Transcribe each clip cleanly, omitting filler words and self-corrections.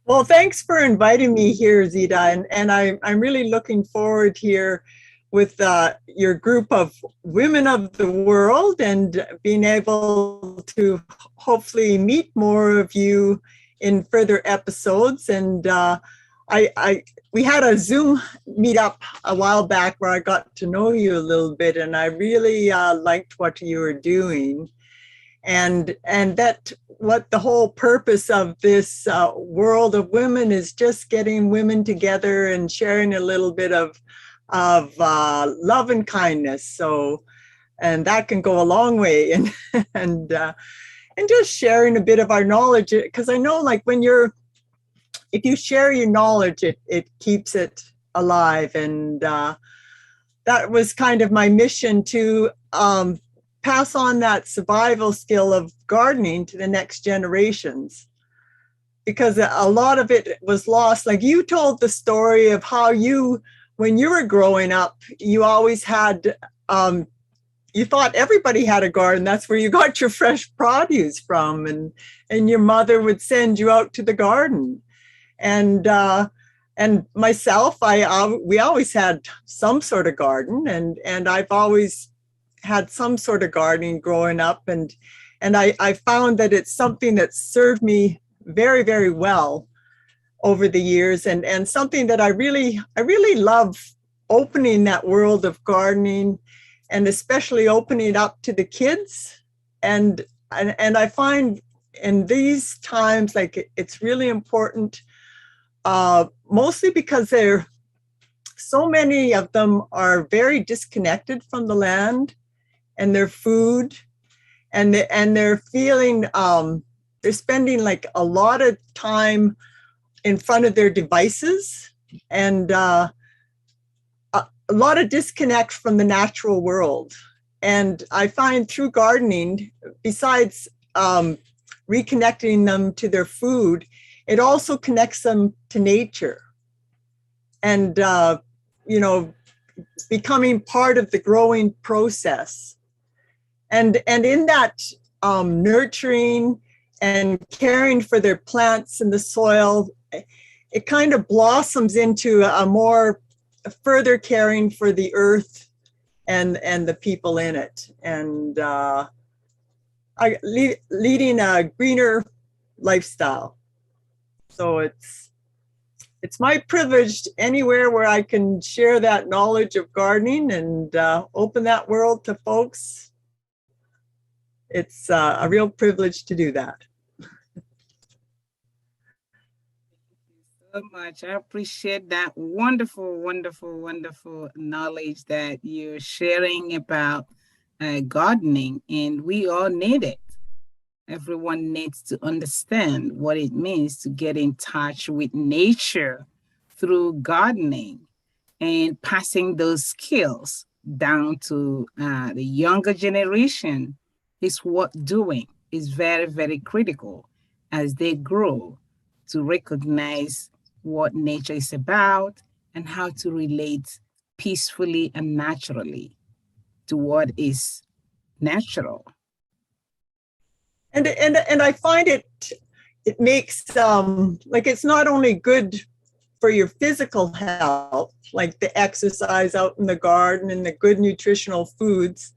Well, thanks for inviting me here, Zita, and I'm really looking forward here with your group of women of the world and being able to hopefully meet more of you in further episodes. And I we had a Zoom meetup a while back where I got to know you a little bit, and I really liked what you were doing and that what the whole purpose of this world of women is just getting women together and sharing a little bit of love and kindness. So, and that can go a long way, and and just sharing a bit of our knowledge, because I know, like, when you're if you share your knowledge, it keeps it alive. And that was kind of my mission to pass on that survival skill of gardening to the next generations, because a lot of it was lost. Like, you told the story of how you, when you were growing up, you always had, you thought everybody had a garden. That's where you got your fresh produce from, and your mother would send you out to the garden. And myself, we always had some sort of garden, and I've always had some sort of gardening growing up, and I found that it's something that served me very, very well over the years, and something that I really love, opening that world of gardening, and especially opening it up to the kids. And I find in these times, like, it's really important, mostly because so many of them are very disconnected from the land and their food, and they're feeling, they're spending like a lot of time in front of their devices, and a lot of disconnect from the natural world. And I find through gardening, besides reconnecting them to their food, it also connects them to nature, and becoming part of the growing process. And in that nurturing and caring for their plants and the soil, it kind of blossoms into a more further caring for the earth and the people in it, and leading a greener lifestyle. So it's my privilege anywhere where I can share that knowledge of gardening and open that world to folks. It's a real privilege to do that. So much. I appreciate that wonderful, wonderful, wonderful knowledge that you're sharing about gardening, and we all need it. Everyone needs to understand what it means to get in touch with nature through gardening and passing those skills down to the younger generation is what doing is very, very critical as they grow to recognize what nature is about and how to relate peacefully and naturally to what is natural. And I find it makes, like, it's not only good for your physical health, like the exercise out in the garden and the good nutritional foods.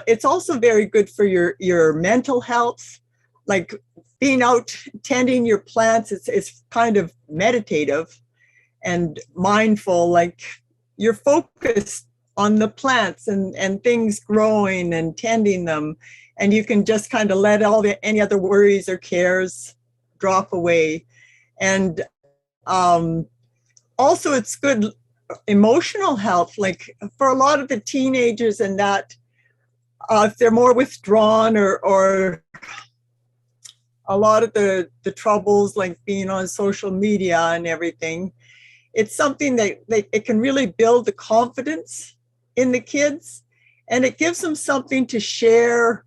It's also very good for your mental health, like being out tending your plants. It's kind of meditative and mindful, like you're focused on the plants and things growing and tending them, and you can just kind of let any other worries or cares drop away. And also, it's good emotional health, like for a lot of the teenagers, and that if they're more withdrawn, or a lot of the troubles like being on social media and everything, it's something that it can really build the confidence in the kids, and it gives them something to share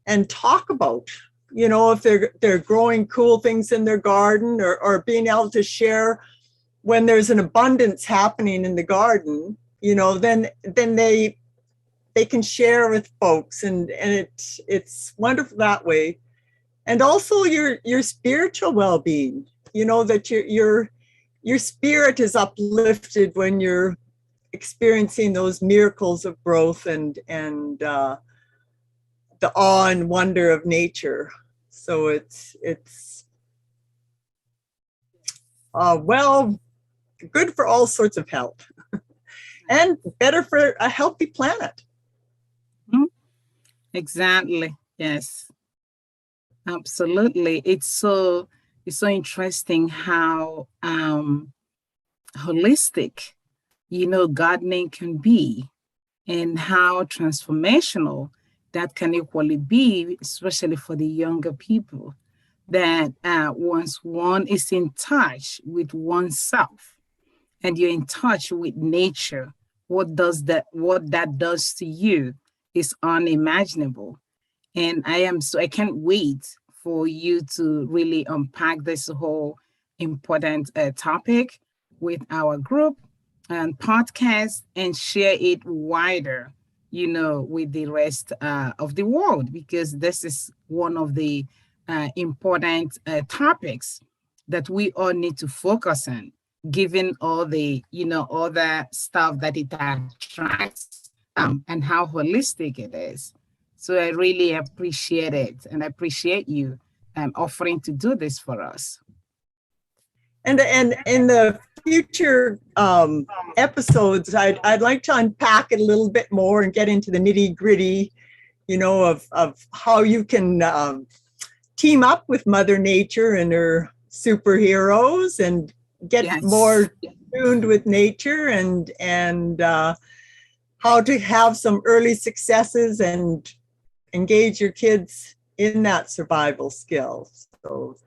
and talk about. If they're growing cool things in their garden, or being able to share when there's an abundance happening in the garden, then they can share with folks, and it's wonderful that way. And also your spiritual well-being. you know, that your spirit is uplifted when you're experiencing those miracles of growth and the awe and wonder of nature. So it's well, good for all sorts of health and better for a healthy planet. Exactly. Yes. Absolutely. It's so interesting how holistic, gardening can be, and how transformational that can equally be, especially for the younger people. That once one is in touch with oneself and you're in touch with nature, what that does to you is unimaginable. And I can't wait for you to really unpack this whole important topic with our group and podcast and share it wider, with the rest of the world, because this is one of the important topics that we all need to focus on, given all the, all the stuff that it attracts, and how holistic it is. So I really appreciate it, and I appreciate you offering to do this for us. And in the future episodes, I'd like to unpack it a little bit more and get into the nitty gritty, of how you can team up with Mother Nature and her superheroes and get more tuned with nature and how to have some early successes and engage your kids in that survival skill. So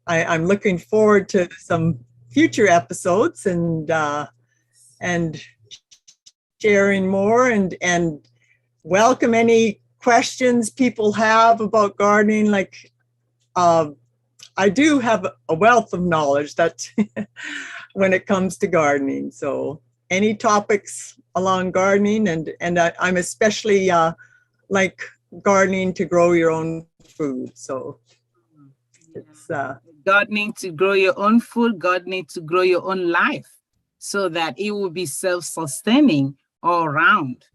I'm looking forward to some future episodes and sharing more and welcome any questions people have about gardening. Like I do have a wealth of knowledge that when it comes to gardening. So any topics along gardening and I'm especially like gardening to grow your own food. So it's gardening to grow your own food, gardening to grow your own life, so that it will be self-sustaining all around.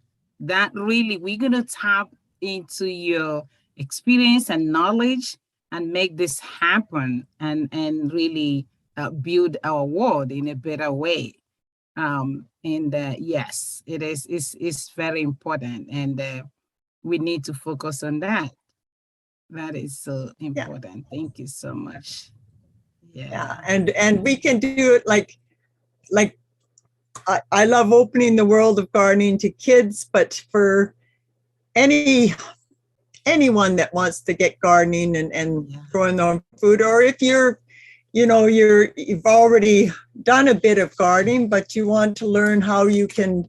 That really, we're going to tap into your experience and knowledge and make this happen and really build our world in a better way. Yes, it's very important, and we need to focus on that. That is so important. Yeah. Thank you so much. Yeah. And we can do it like I love opening the world of gardening to kids, but for anyone that wants to get gardening and growing their own food, or if you've already done a bit of gardening, but you want to learn how you can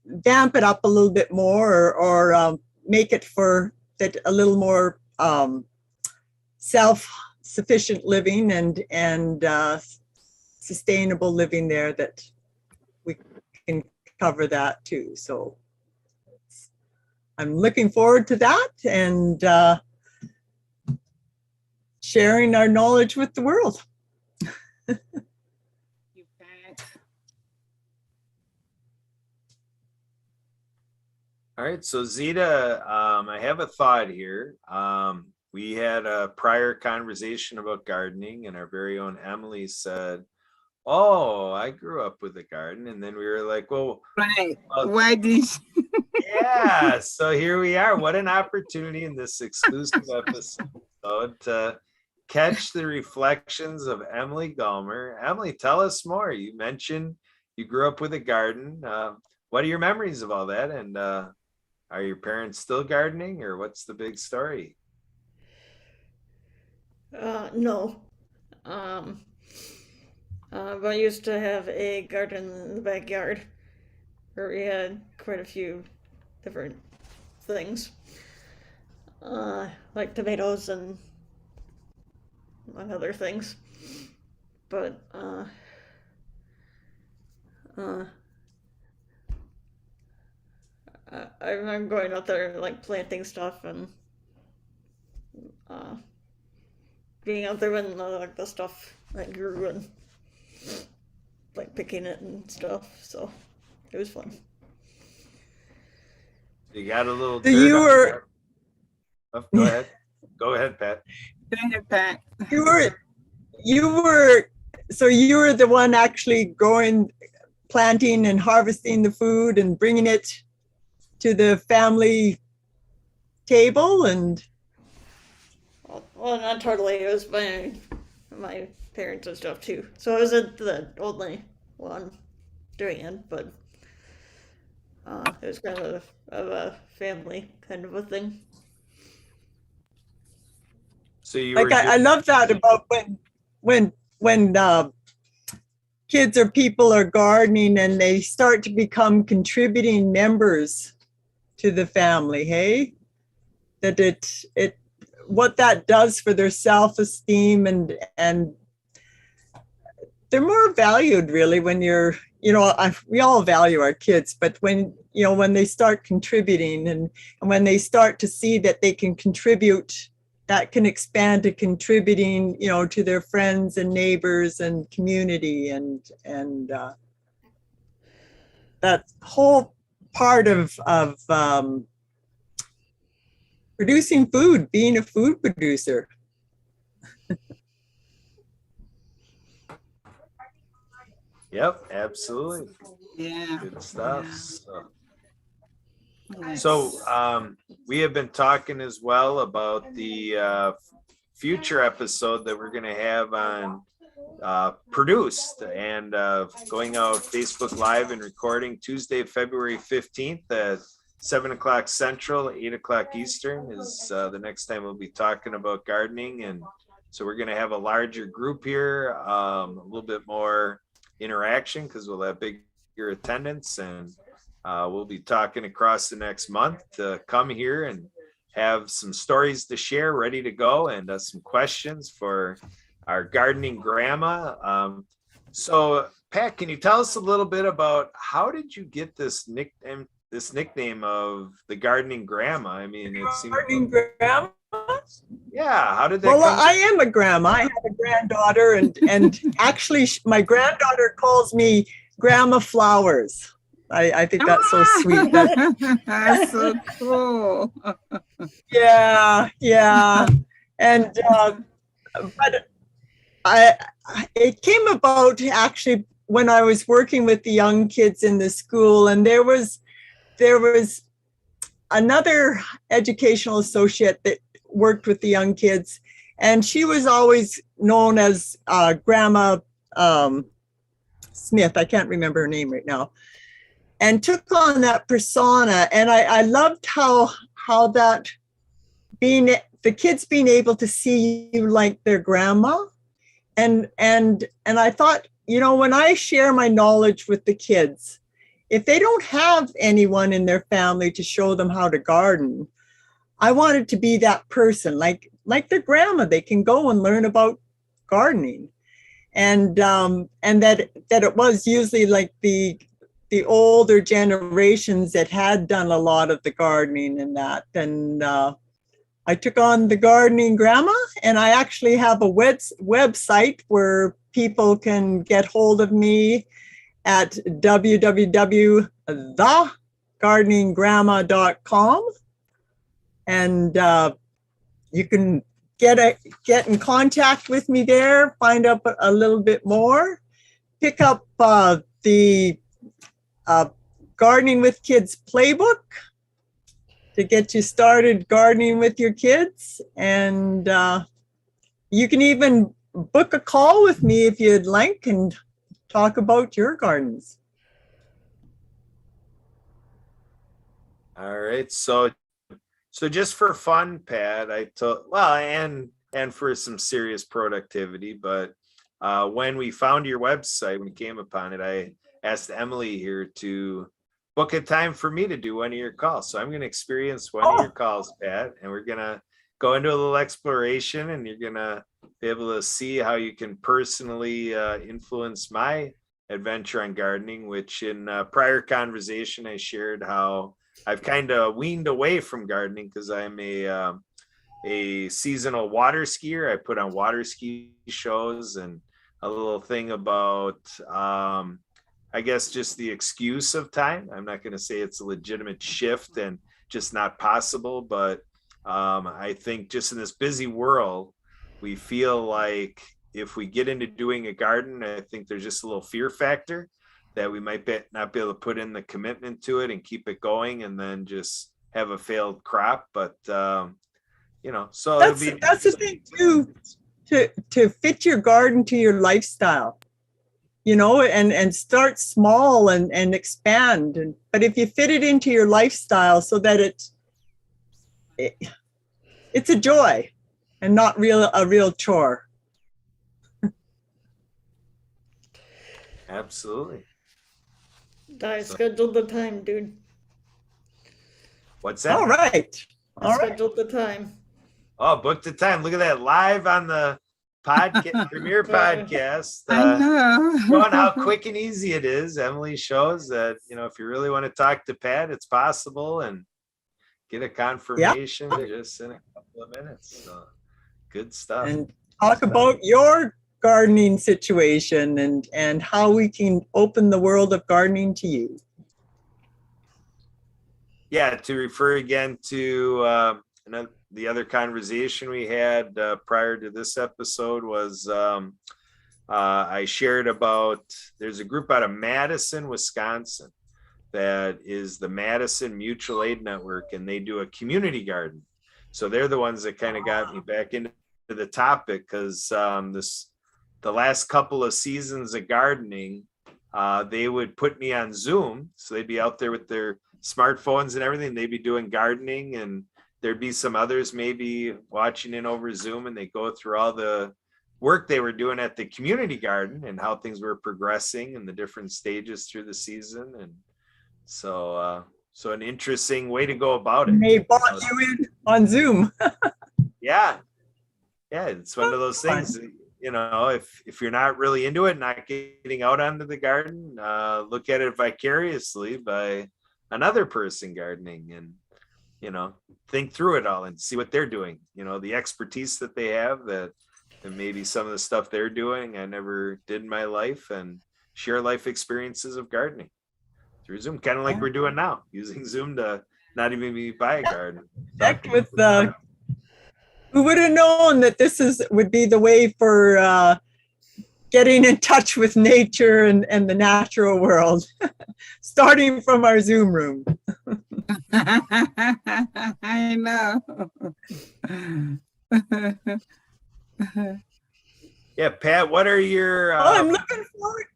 vamp it up a little bit more or make it for that a little more self-sufficient living and sustainable living there, that we can cover that too. So I'm looking forward to that and sharing our knowledge with the world. You bet. All right, so Zita, I have a thought here. We had a prior conversation about gardening, and our very own Emily said, "Oh, I grew up with a garden," and then we were like, "Well, right? Why did?" Yeah, so here we are. What an opportunity in this exclusive episode to catch the reflections of Emily Gallmer. Emily, tell us more. You mentioned you grew up with a garden. What are your memories of all that? And are your parents still gardening, or what's the big story? No. But I used to have a garden in the backyard where we had quite a few different things, like tomatoes and among other things. But I'm going out there like planting stuff and being out there and like the stuff that grew and like picking it and stuff. So it was fun. You got a little So dirt you on were your- Oh, go ahead. Go ahead, Pat. Go ahead, Pat. you were so you were the one actually going, planting and harvesting the food and bringing it to the family table. And Well, not totally. It was my parents and stuff too. So I wasn't the only one doing it, but it was kind of a family kind of a thing. So you like were I love that about when kids or people are gardening and they start to become contributing members to the family. Hey, that it what that does for their self-esteem, and they're more valued really when you're, we all value our kids, but when they start contributing, and when they start to see that they can contribute, that can expand to contributing, to their friends and neighbors and community, and that whole part of producing food, being a food producer. Yep, absolutely. Yeah. Good stuff. Yeah. So we have been talking as well about the future episode that we're going to have on Produced, and going out Facebook Live and recording Tuesday, February 15th at 7 o'clock Central, 8 o'clock Eastern is the next time we'll be talking about gardening. And so we're going to have a larger group here, a little bit more interaction because we'll have bigger attendance, and we'll be talking across the next month to come here and have some stories to share ready to go, and some questions for our gardening grandma. So Pat, can you tell us a little bit about how did you get this nickname of the gardening grandma? I mean, it seems Gardening grandma? Yeah, how did that Well, come? I am a grandma. I have a granddaughter, and actually my granddaughter calls me Grandma Flowers. I think that's so sweet. That's so cool. Yeah. And but it came about actually when I was working with the young kids in the school, and there was another educational associate that worked with the young kids, and she was always known as Grandma Smith. I can't remember her name right now, and took on that persona. And I loved how that the kids being able to see you like their grandma. And I thought, when I share my knowledge with the kids, if they don't have anyone in their family to show them how to garden, I wanted to be that person, like their grandma. They can go and learn about gardening, and that it was usually like the older generations that had done a lot of the gardening and that. And I took on the gardening grandma, and I actually have a website where people can get hold of me at www.thegardeninggrandma.com. And you can get in contact with me there, find out a little bit more, pick up the Gardening with Kids playbook to get you started gardening with your kids. And you can even book a call with me if you'd like and talk about your gardens. All right. So just for fun, Pat, and for some serious productivity, but when we found your website, when we came upon it, I asked Emily here to book a time for me to do one of your calls. So I'm going to experience one of your calls, Pat, and we're going to go into a little exploration, and you're going to be able to see how you can personally influence my adventure on gardening, which in prior conversation, I shared how I've kind of weaned away from gardening because I'm a a seasonal water skier. I put on water ski shows, and a little thing about, I guess, just the excuse of time. I'm not going to say it's a legitimate shift and just not possible, but I think just in this busy world, we feel like if we get into doing a garden, I think there's just a little fear factor that we might not be able to put in the commitment to it and keep it going, and then just have a failed crop. But you know, so that's the thing too, to fit your garden to your lifestyle, you know, and start small and expand. But if you fit it into your lifestyle so that it's a joy and not a real chore. Absolutely. I scheduled the time, dude. What's that? All right. I scheduled the time. Oh, book the time. Look at that, live on the podcast, premiere podcast. I know. Showing how quick and easy it is. Emily shows that, you know, if you really want to talk to Pat, it's possible, and get a confirmation just in a couple of minutes. So, good stuff. And talk about your gardening situation and how we can open the world of gardening to you. Yeah, to refer again to the other conversation we had prior to this episode was I shared about, there's a group out of Madison, Wisconsin, that is the Madison Mutual Aid Network, and they do a community garden. So they're the ones that kind of got me back into the topic, because the last couple of seasons of gardening, they would put me on Zoom. So they'd be out there with their smartphones and everything. They'd be doing gardening, and there'd be some others maybe watching in over Zoom, and they go through all the work they were doing at the community garden and how things were progressing and the different stages through the season. And so an interesting way to go about it. They brought you in on Zoom. Yeah, it's one of those things, you know, if you're not really into it, not getting out onto the garden, look at it vicariously by another person gardening, and, you know, think through it all and see what they're doing, you know, the expertise that they have, that and maybe some of the stuff they're doing I never did in my life, and share life experiences of gardening through Zoom, kind of like we're doing now, using Zoom to not even be by a garden. Connect with who would have known that this would be the way for getting in touch with nature and the natural world, starting from our Zoom room. I know. Yeah, Pat, what are your I'm looking forward.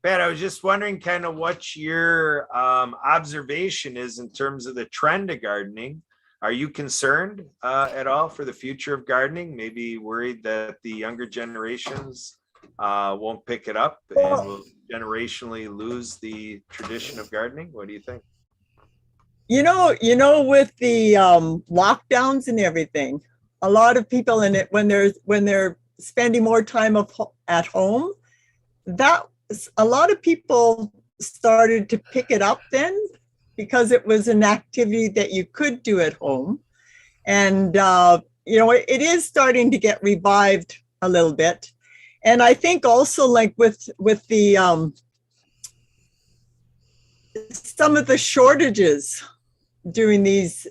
Pat, I was just wondering kind of what your observation is in terms of the trend of gardening. Are you concerned at all for the future of gardening? Maybe worried that the younger generations won't pick it up and will generationally lose the tradition of gardening? What do you think? You know, with the lockdowns and everything, a lot of people in it, when they're spending more time at home, a lot of people started to pick it up then, because it was an activity that you could do at home. And, you know, it is starting to get revived a little bit. And I think also, like with the, some of the shortages during these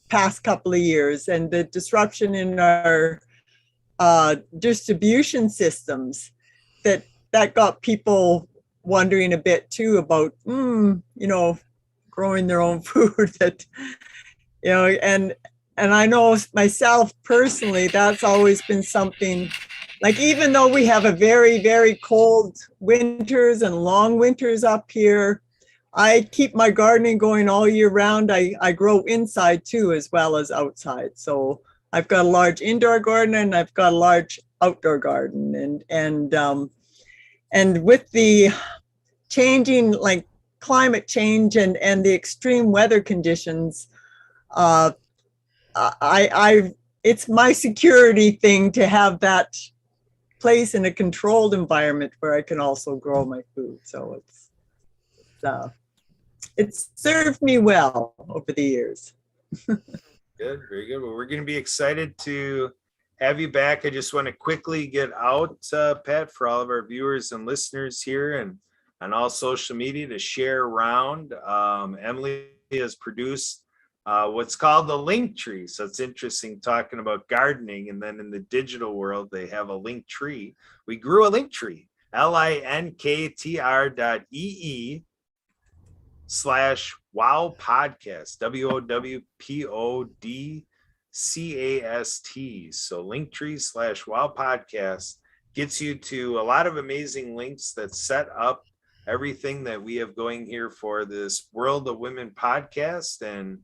past couple of years, and the disruption in our distribution systems, that got people wondering a bit too about, you know, growing their own food. That, you know, and I know myself personally, that's always been something, like, even though we have a very, very cold winters and long winters up here, I keep my gardening going all year round. I grow inside too, as well as outside. So I've got a large indoor garden and I've got a large outdoor garden, and with the changing, like, climate change and the extreme weather conditions, it's my security thing to have that place in a controlled environment where I can also grow my food. So it's served me well over the years. Good, very good. Well, we're going to be excited to have you back. I just want to quickly get out, Pat, for all of our viewers and listeners here and on all social media to share around. Emily has produced what's called the link tree. So it's interesting talking about gardening, and then in the digital world, they have a link tree. We grew a link tree, linktr.ee/wow podcast, WOWPODCAST. So linktree/wow podcast gets you to a lot of amazing links that set up everything that we have going here for this World of Women podcast, and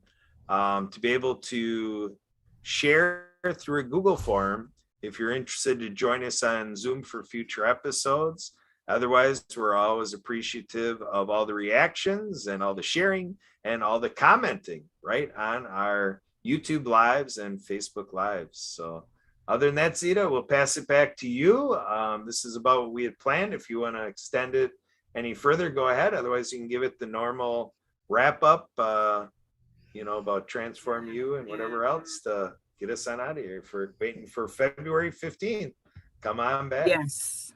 to be able to share through a Google form if you're interested to join us on Zoom for future episodes. Otherwise, we're always appreciative of all the reactions and all the sharing and all the commenting, right, on our YouTube lives and Facebook lives. So other than that, Zita, we'll pass it back to you. This is about what we had planned. If you want to extend it any further, go ahead. Otherwise, you can give it the normal wrap up, about Transform You and whatever else to get us on out of here for waiting for February 15th. Come on back. Yes.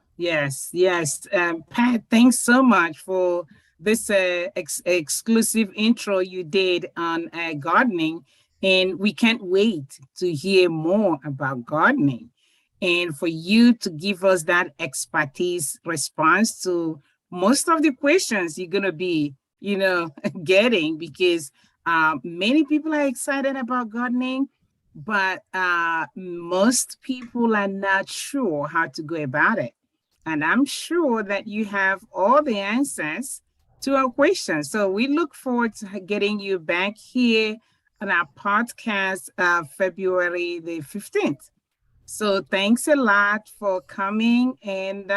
Pat, thanks so much for this exclusive intro you did on gardening. And we can't wait to hear more about gardening. And for you to give us that expertise response to most of the questions you're going to be, getting, because many people are excited about gardening, but most people are not sure how to go about it. And I'm sure that you have all the answers to our questions. So we look forward to getting you back here on our podcast February the 15th. So thanks a lot for coming and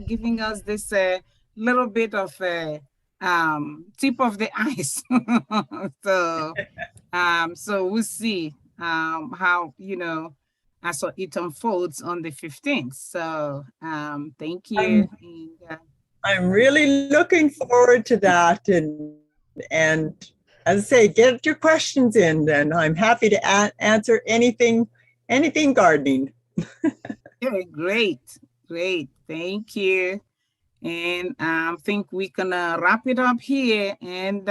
giving us this little bit of a tip of the ice. So we'll see how, as it unfolds on the 15th. So thank you. I'm really looking forward to that. And as I say, get your questions in, and I'm happy to answer anything gardening. Okay, great. Thank you. And I think we're gonna wrap it up here and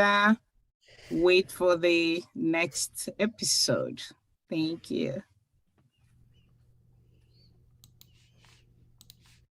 wait for the next episode. Thank you.